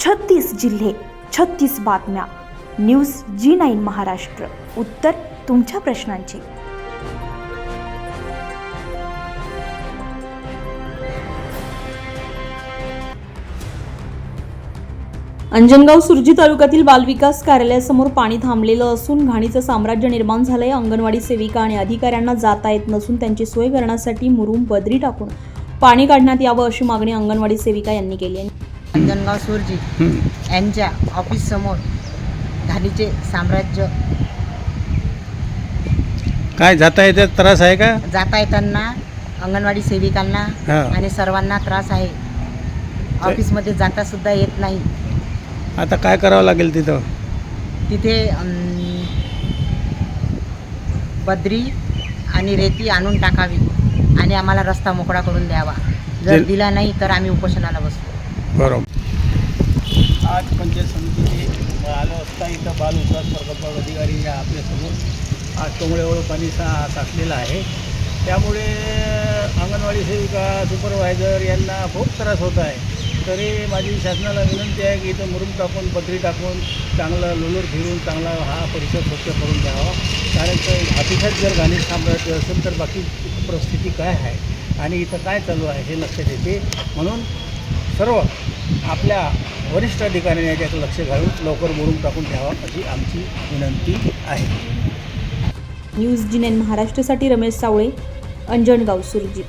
36 जिल्हे, 36 बातम्या. News G9 Maharashtra. उत्तर तुमच्या प्रश्नांची. अंजनगाव सुरजी तालुक्यातील बालविकास कार्यालयासमोर पाणी थांबलेलं असून घाणीचं साम्राज्य निर्माण झालंय. अंगणवाडी सेविका आणि अधिकाऱ्यांना जाता येत नसून त्यांची सोय करण्यासाठी मुरुम बदरी टाकून पाणी काढण्यात यावं अशी मागणी अंगणवाडी सेविका यांनी केली आहे. अंजनगाव सुरजी यांच्या ऑफिस समोर घाणीचे साम्राज्य. काय जाता येते त्रास आहे का? जाता येताना अंगणवाडी सेविकांना आणि सर्वांना त्रास आहे. ऑफिसमध्ये जाता सुद्धा येत नाही. आता काय करावं लागेल तिथं? तिथे बद्री आणि रेती आणून टाकावी आणि आम्हाला रस्ता मोकळा करून द्यावा. जर दिला नाही तर आम्ही उपोषणाला बसू. बरोबर. आज पंचायत समितीने आलो असता इथं बाल विकास प्रकल्प अधिकारी या आपल्यासमोर आज कमळेवळ पाणी साचलेलं आहे. त्यामुळे अंगणवाडी सेविका सुपरवायझर यांना खूप त्रास होत आहे. तरी माझी शासनाला विनंती आहे की इथं मुरुम टाकून बद्री टाकून चांगलं लोलर फिरून चांगला हा परिसर स्वच्छ करून द्यावा. कारण ऑफिसात जर घाणी साम्राज्य असेल तर बाकी परिस्थिती काय आहे आणि इथं काय चालू आहे हे लक्षात येते. म्हणून सर्व आपल्या वरिष्ठ अधिकाऱ्यांनी याच्याकडे लक्ष घालून लवकर मुरुम टाकून द्यावा अशी आमची विनंती आहे. न्यूज G9 महाराष्ट्रासाठी रमेश सावळे, अंजनगाव सुरजी.